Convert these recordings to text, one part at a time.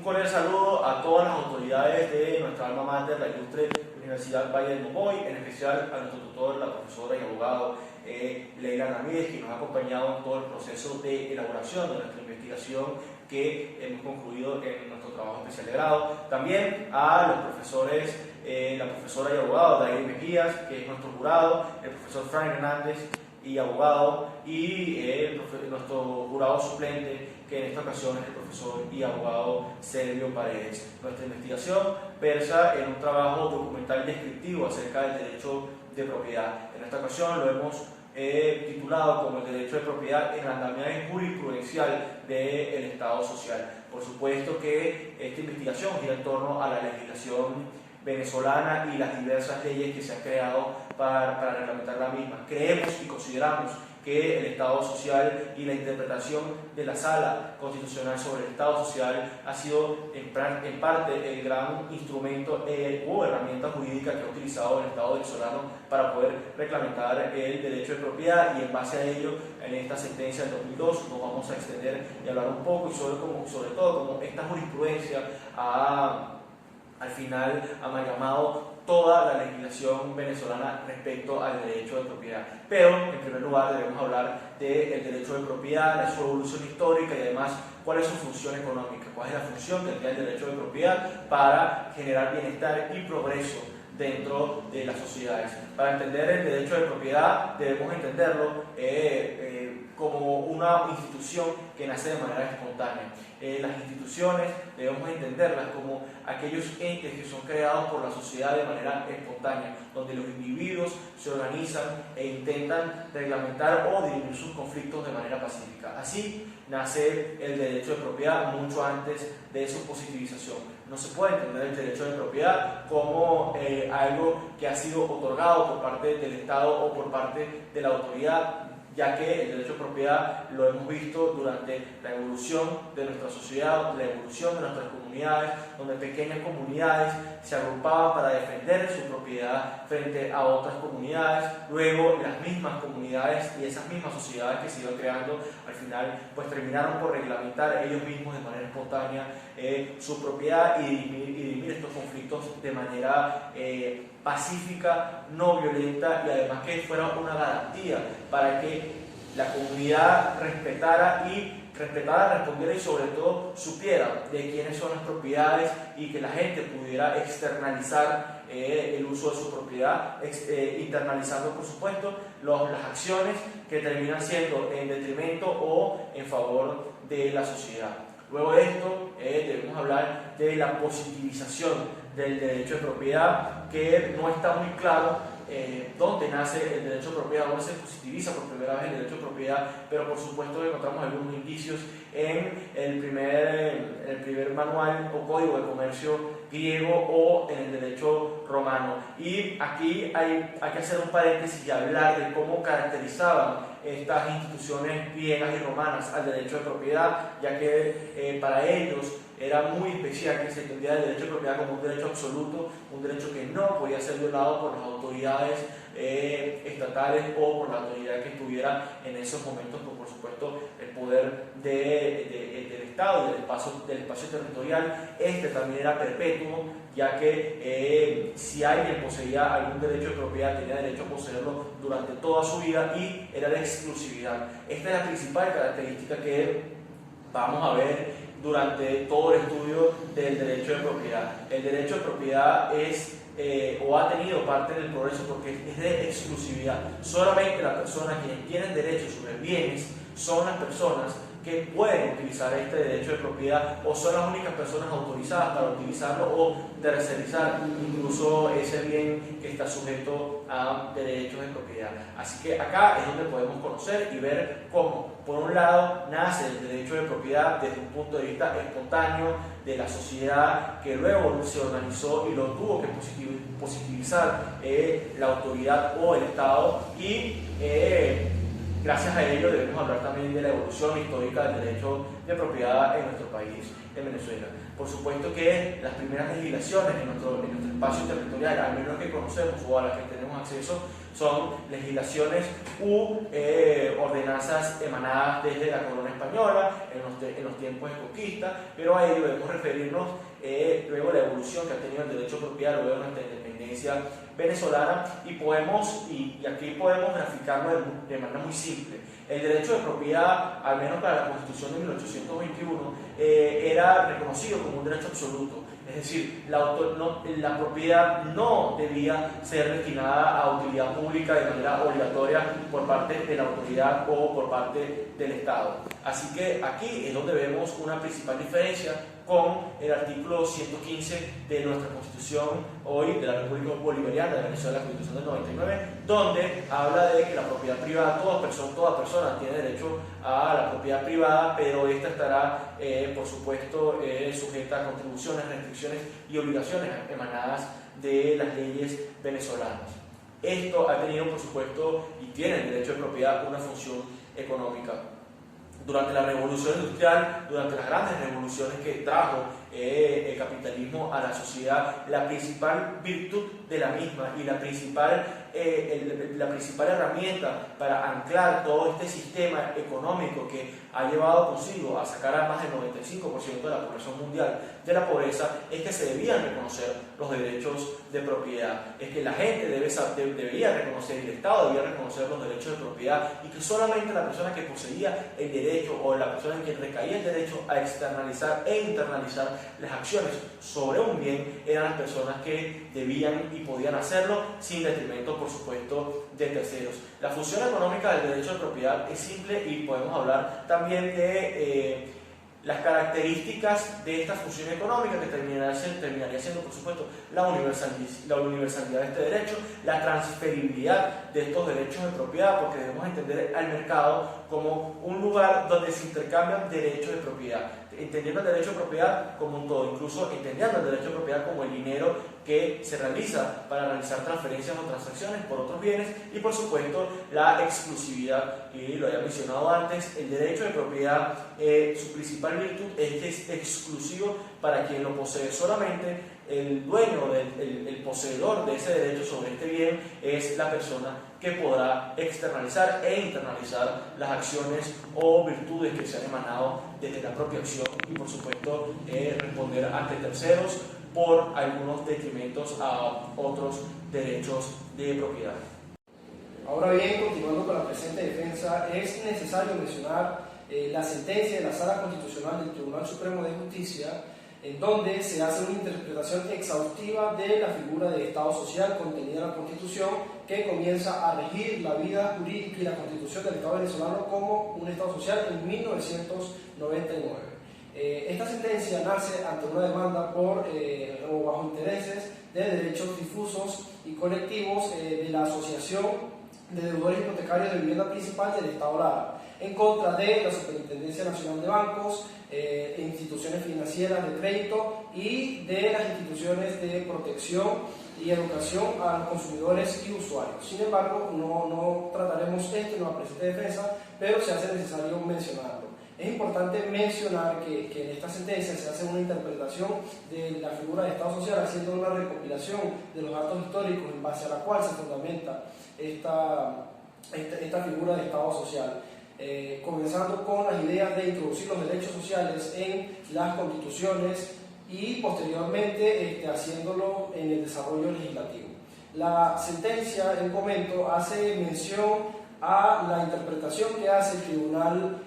Un cordial saludo a todas las autoridades de nuestra alma mater, la ilustre Universidad Valle del Momoy, en especial a nuestro tutor, la profesora y abogado Leila Ramírez, que nos ha acompañado en todo el proceso de elaboración de nuestra investigación que hemos concluido en nuestro trabajo especial de grado. También a los profesores, la profesora y abogado David Mejías, que es nuestro jurado, el profesor Frank Hernández y abogado, y nuestro jurado suplente, que en esta ocasión es el profesor y abogado Sergio Paredes. Nuestra investigación versa en un trabajo documental descriptivo acerca del derecho de propiedad. En esta ocasión lo hemos titulado como el derecho de propiedad en la andamiaje jurisprudencial del Estado social. Por supuesto que esta investigación gira en torno a la legislación venezolana y las diversas leyes que se han creado para reglamentar la misma. Creemos y consideramos que el Estado social y la interpretación de la Sala Constitucional sobre el Estado social ha sido en parte el gran instrumento o herramienta jurídica que ha utilizado el Estado venezolano para poder reglamentar el derecho de propiedad, y en base a ello, en esta sentencia del 2002 nos vamos a extender y hablar un poco y sobre todo como esta jurisprudencia al final amalgamado toda la legislación venezolana respecto al derecho de propiedad. Pero, en primer lugar, debemos hablar del derecho de propiedad, de su evolución histórica y además cuál es su función económica, cuál es la función que tiene el derecho de propiedad para generar bienestar y progreso dentro de las sociedades. Para entender el derecho de propiedad debemos entenderlo como una institución que nace de manera espontánea. Las instituciones debemos entenderlas como aquellos entes que son creados por la sociedad de manera espontánea, donde los individuos se organizan e intentan reglamentar o dirimir sus conflictos de manera pacífica. Así nace el derecho de propiedad mucho antes de su positivización. No se puede entender el derecho de propiedad como algo que ha sido otorgado por parte del Estado o por parte de la autoridad, ya que el derecho de propiedad lo hemos visto durante la evolución de nuestra sociedad, la evolución de nuestras comunidades, donde pequeñas comunidades se agrupaban para defender su propiedad frente a otras comunidades. Luego las mismas comunidades y esas mismas sociedades que se iban creando al final pues terminaron por reglamentar ellos mismos de manera espontánea su propiedad y dirimir estos conflictos de manera pacífica, no violenta, y además que fuera una garantía para que la comunidad respetara, respondiera y sobre todo supiera de quiénes son las propiedades y que la gente pudiera externalizar el uso de su propiedad, internalizando por supuesto las acciones que terminan siendo en detrimento o en favor de la sociedad. Luego de esto debemos hablar de la positivización del derecho de propiedad, que no está muy claro dónde nace el derecho de propiedad, dónde se positiviza por primera vez el derecho de propiedad, pero por supuesto encontramos algunos indicios en el primer manual o código de comercio griego o en el derecho romano. Y aquí hay que hacer un paréntesis y hablar de cómo caracterizaban estas instituciones griegas y romanas al derecho de propiedad, ya que para ellos era muy especial que se entendía el derecho de propiedad como un derecho absoluto, un derecho que no podía ser violado por las autoridades estatales o por la autoridad que estuviera en esos momentos, por supuesto el poder del Estado y del espacio territorial. Este también era perpetuo, ya que si alguien poseía algún derecho de propiedad tenía derecho a poseerlo durante toda su vida y era de exclusividad. Esta es la principal característica que vamos a ver durante todo el estudio del derecho de propiedad. El derecho de propiedad es o ha tenido parte del progreso porque es de exclusividad. Solamente las personas quienes tienen derecho sobre bienes son las personas que pueden utilizar este derecho de propiedad, o son las únicas personas autorizadas para utilizarlo o tercerizar incluso ese bien que está sujeto a derechos de propiedad. Así que acá es donde podemos conocer y ver cómo, por un lado, nace el derecho de propiedad desde un punto de vista espontáneo de la sociedad, que luego se organizó y lo tuvo que positivizar la autoridad o el Estado, y gracias a ello debemos hablar también de la evolución histórica del derecho de propiedad en nuestro país, en Venezuela. Por supuesto que las primeras legislaciones en nuestro espacio territorial, al menos que conocemos o a las que tenemos acceso, son legislaciones u ordenanzas emanadas desde la corona española en los tiempos de conquista, pero a ello debemos referirnos luego la evolución que ha tenido el derecho de propiedad luego de nuestra independencia venezolana, y aquí podemos graficarlo de manera muy simple. El derecho de propiedad, al menos para la Constitución de 1821, era reconocido como un derecho absoluto. Es decir, la propiedad no debía ser destinada a utilidad pública de manera obligatoria por parte de la autoridad o por parte del Estado. Así que aquí es donde vemos una principal diferencia con el artículo 115 de nuestra Constitución hoy de la República Bolivariana de Venezuela, la Constitución del 99, donde habla de que la propiedad privada, toda persona tiene derecho a la propiedad privada, pero esta estará, por supuesto, sujeta a contribuciones, restricciones y obligaciones emanadas de las leyes venezolanas. Esto ha tenido, por supuesto, y tiene el derecho de propiedad una función económica. Durante la Revolución Industrial, durante las grandes revoluciones que trajo el capitalismo a la sociedad, la principal virtud de la misma y la principal herramienta para anclar todo este sistema económico que ha llevado consigo a sacar a más del 95% de la población mundial de la pobreza, es que se debían reconocer los derechos de propiedad, es que la gente debía reconocer, y el Estado debía reconocer los derechos de propiedad, y que solamente la persona que poseía el derecho o la persona en quien recaía el derecho a externalizar e internalizar las acciones sobre un bien eran las personas que debían y podían hacerlo sin detrimento, por supuesto, de terceros. La función económica del derecho de propiedad es simple, y podemos hablar también de las características de esta función económica, que terminaría siendo, por supuesto, la universalidad de este derecho, la transferibilidad de estos derechos de propiedad, porque debemos entender al mercado como un lugar donde se intercambian derechos de propiedad, entendiendo el derecho de propiedad como un todo, incluso entendiendo el derecho de propiedad como el dinero que se realiza para realizar transferencias o transacciones por otros bienes, y por supuesto la exclusividad, y lo había mencionado antes, el derecho de propiedad, su principal virtud es que es exclusivo para quien lo posee. Solamente el dueño, el poseedor de ese derecho sobre este bien es la persona que podrá externalizar e internalizar las acciones o virtudes que se han emanado desde la propia acción, y por supuesto responder ante terceros por algunos detrimentos a otros derechos de propiedad. Ahora bien, continuando con la presente defensa, es necesario mencionar la sentencia de la Sala Constitucional del Tribunal Supremo de Justicia, en donde se hace una interpretación exhaustiva de la figura de Estado social contenida en la Constitución, que comienza a regir la vida jurídica y la Constitución del Estado venezolano como un Estado social en 1999. Esta sentencia nace ante una demanda o bajo intereses de derechos difusos y colectivos de la Asociación de Deudores Hipotecarios de Vivienda Principal del Estado Lara, en contra de la Superintendencia Nacional de Bancos, instituciones financieras de crédito y de las instituciones de protección y educación a los consumidores y usuarios. Sin embargo, no trataremos esto en la presente defensa, pero se hace necesario mencionarlo. Es importante mencionar que en esta sentencia se hace una interpretación de la figura de Estado social, haciendo una recopilación de los datos históricos en base a la cual se fundamenta esta figura de Estado social. Comenzando con las ideas de introducir los derechos sociales en las constituciones y posteriormente haciéndolo en el desarrollo legislativo. La sentencia en comento hace mención a la interpretación que hace el Tribunal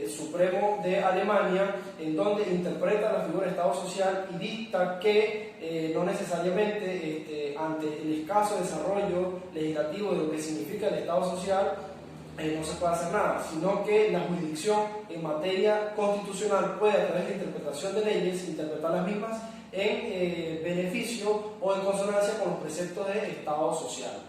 Supremo de Alemania, en donde interpreta la figura de Estado social y dicta que no necesariamente ante el escaso desarrollo legislativo de lo que significa el Estado social no se puede hacer nada, sino que la jurisdicción en materia constitucional puede, a través de interpretación de leyes, interpretar las mismas en beneficio o en consonancia con los preceptos de Estado social.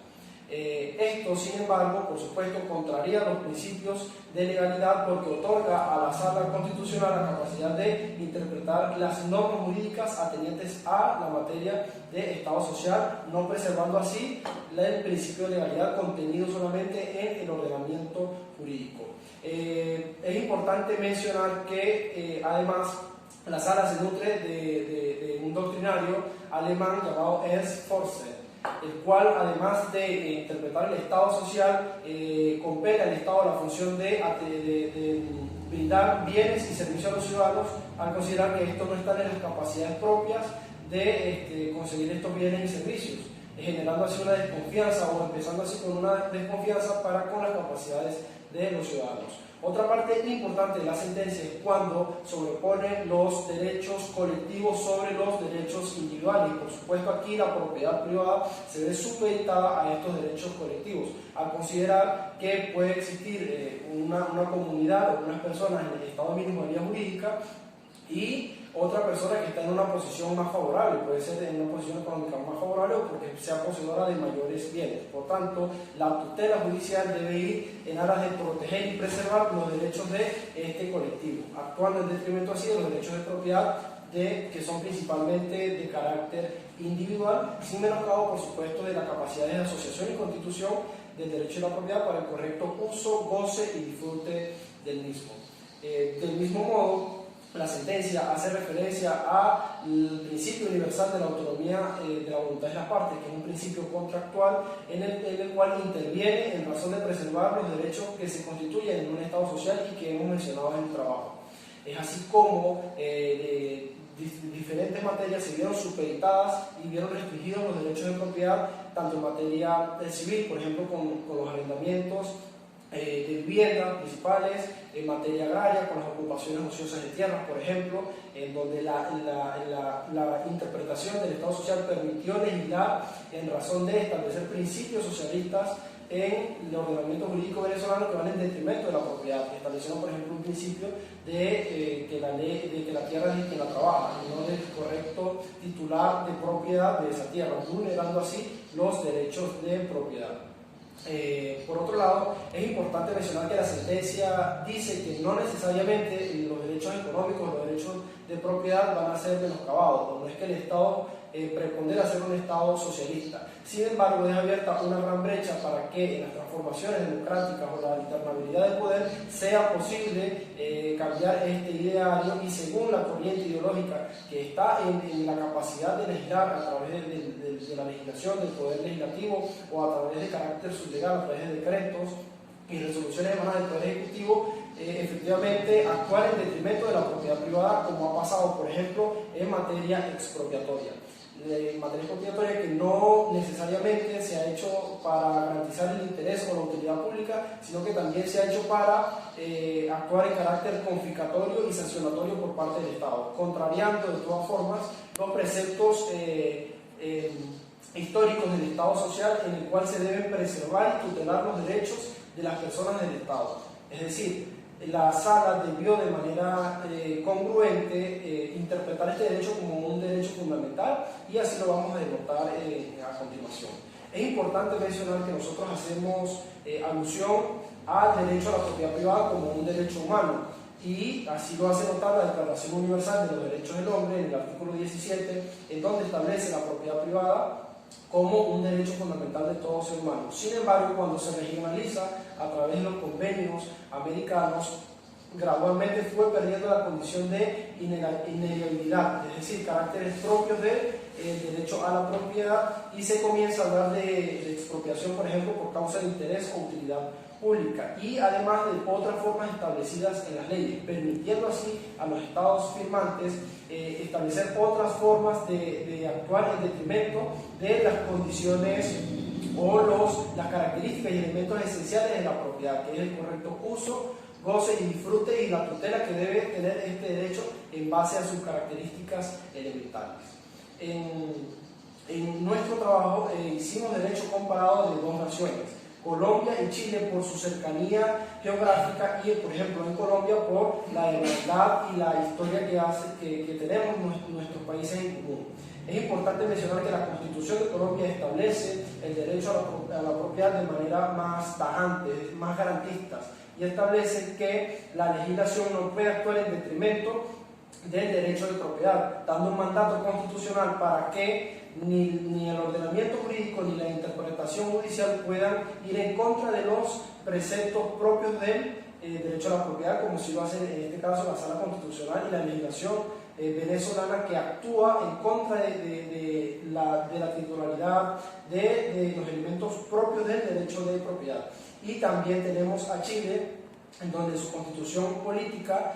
Esto, sin embargo, por supuesto, contraría los principios de legalidad, porque otorga a la Sala Constitucional la capacidad de interpretar las normas jurídicas atendientes a la materia de Estado social, no preservando así el principio de legalidad contenido solamente en el ordenamiento jurídico. Es importante mencionar que además la Sala se nutre de un doctrinario alemán llamado Ernst Forster, el cual, además de interpretar el Estado social, compete al Estado la función de brindar bienes y servicios a los ciudadanos, al considerar que esto no está en las capacidades propias de conseguir estos bienes y servicios, generando así una desconfianza o empezando así con una desconfianza para con las capacidades de los ciudadanos. Otra parte importante de la sentencia es cuando sobrepone los derechos colectivos sobre los derechos individuales. Por supuesto, aquí la propiedad privada se ve supeditada a estos derechos colectivos, al considerar que puede existir una comunidad o unas personas en el estado de minusvalía jurídica y otra persona que está en una posición más favorable, puede ser en una posición económica más favorable o porque sea poseedora de mayores bienes. Por tanto, la tutela judicial debe ir en aras de proteger y preservar los derechos de este colectivo, actuando en detrimento así de los derechos de propiedad que son principalmente de carácter individual, sin menoscabo, por supuesto, de la capacidad de asociación y constitución del derecho de la propiedad para el correcto uso, goce y disfrute del mismo. Del mismo modo, la sentencia hace referencia al principio universal de la autonomía de la voluntad de las partes, que es un principio contractual en el cual interviene en razón de preservar los derechos que se constituyen en un Estado social y que hemos mencionado en el trabajo. Es así como diferentes materias se vieron supeditadas y vieron restringidos los derechos de propiedad, tanto en materia civil, por ejemplo, con los arrendamientos de viviendas principales, en materia agraria, con las ocupaciones ociosas de tierras, por ejemplo, en donde la interpretación del Estado social permitió legislar en razón de establecer principios socialistas en el ordenamiento jurídico venezolano que van en detrimento de la propiedad, estableciendo, por ejemplo, un principio de que la tierra es de quien la trabaja, y no del correcto titular de propiedad de esa tierra, vulnerando así los derechos de propiedad. Por otro lado, es importante mencionar que la sentencia dice que no necesariamente los derechos económicos, los derechos de propiedad van a ser menoscabados, no es que el Estado prepondera ser un Estado socialista. Sin embargo, deja abierta una gran brecha para que en las transformaciones democráticas o la alternabilidad del poder sea posible cambiar este ideario y según la corriente ideológica que está en la capacidad de legislar a través de la legislación del poder legislativo o a través de carácter sublegal, a través de decretos y resoluciones emanadas del poder ejecutivo, efectivamente actuar en detrimento de la propiedad privada, como ha pasado, por ejemplo, en materia expropiatoria. En materia expropiatoria que no necesariamente se ha hecho para garantizar el interés o la utilidad pública, sino que también se ha hecho para actuar en carácter confiscatorio y sancionatorio por parte del Estado, contrariando de todas formas los preceptos históricos del Estado social, en el cual se deben preservar y tutelar los derechos de las personas del Estado. Es decir, la sala debió de manera congruente interpretar este derecho como un derecho fundamental y así lo vamos a denotar a continuación. Es importante mencionar que nosotros hacemos alusión al derecho a la propiedad privada como un derecho humano y así lo hace notar la Declaración Universal de los Derechos del Hombre en el artículo 17, en donde establece la propiedad privada como un derecho fundamental de todo ser humano. Sin embargo, cuando se regionaliza a través de los convenios americanos, gradualmente fue perdiendo la condición de inalienabilidad, es decir, caracteres propios del derecho a la propiedad, y se comienza a hablar de expropiación, por ejemplo, por causa de interés o utilidad pública, y además de otras formas establecidas en las leyes, permitiendo así a los estados firmantes establecer otras formas de actuar en detrimento de las condiciones o las características y elementos esenciales de la propiedad, que es el correcto uso, goce y disfrute y la tutela que debe tener este derecho en base a sus características elementales. En nuestro trabajo hicimos derecho comparado de dos naciones, Colombia y Chile, por su cercanía geográfica y, por ejemplo, en Colombia por la hermandad y la historia que tenemos nuestros países en común. Es importante mencionar que la Constitución de Colombia establece el derecho a la propiedad de manera más tajante, más garantista, y establece que la legislación no puede actuar en detrimento del derecho de propiedad, dando un mandato constitucional para que ni el ordenamiento jurídico ni la interpretación judicial puedan ir en contra de los preceptos propios del derecho a la propiedad, como si lo hace en este caso la Sala Constitucional y la legislación venezolana que actúa en contra de la titularidad de los elementos propios del derecho de propiedad. Y también tenemos a Chile, en donde su constitución política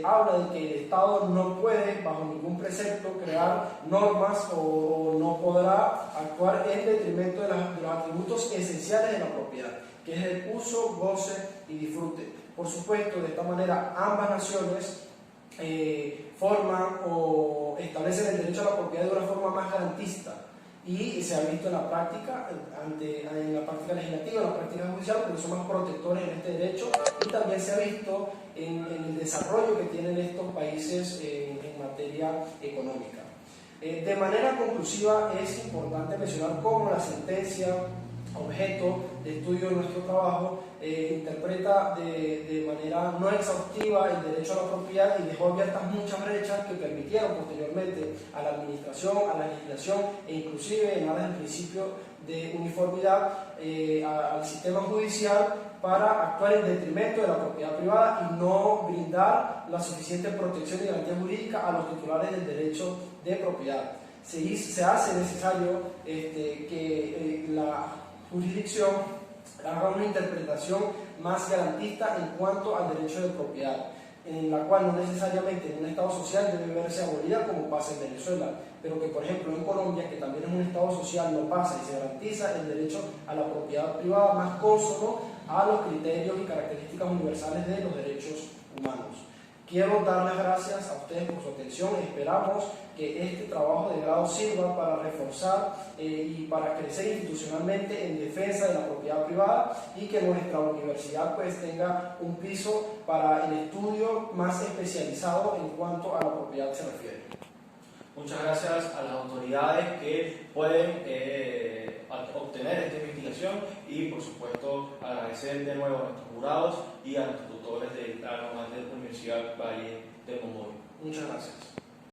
habla de que el Estado no puede, bajo ningún precepto, crear normas o no podrá actuar en detrimento de los atributos esenciales de la propiedad, que es el uso, goce y disfrute. Por supuesto, de esta manera ambas naciones forman o establecen el derecho a la propiedad de una forma más garantista, y se ha visto en la práctica, en la práctica legislativa, en la práctica judicial, porque son más protectores en este derecho, y también se ha visto en el desarrollo que tienen estos países en materia económica. De manera conclusiva, es importante mencionar cómo la sentencia objeto de estudio de nuestro trabajo interpreta de manera no exhaustiva el derecho a la propiedad y dejó abiertas muchas brechas que permitieron posteriormente a la administración, a la legislación e inclusive en aras del principio de uniformidad al sistema judicial para actuar en detrimento de la propiedad privada y no brindar la suficiente protección y garantía jurídica a los titulares del derecho de propiedad. Se hace necesario que la jurisdicción haga una interpretación más garantista en cuanto al derecho de propiedad, en la cual no necesariamente en un Estado social debe verse abolida como pasa en Venezuela, pero que por ejemplo en Colombia, que también es un Estado social, no pasa y se garantiza el derecho a la propiedad privada más cónsono a los criterios y características universales de los derechos humanos. Quiero dar las gracias a ustedes por su atención. Esperamos que este trabajo de grado sirva para reforzar y para crecer institucionalmente en defensa de la propiedad privada y que nuestra universidad pues tenga un piso para el estudio más especializado en cuanto a la propiedad se refiere. Muchas gracias a las autoridades que pueden obtener esta investigación y por supuesto agradecer de nuevo a nuestros jurados y a nuestros tutores de la Universidad Valle de Monroy. Muchas gracias.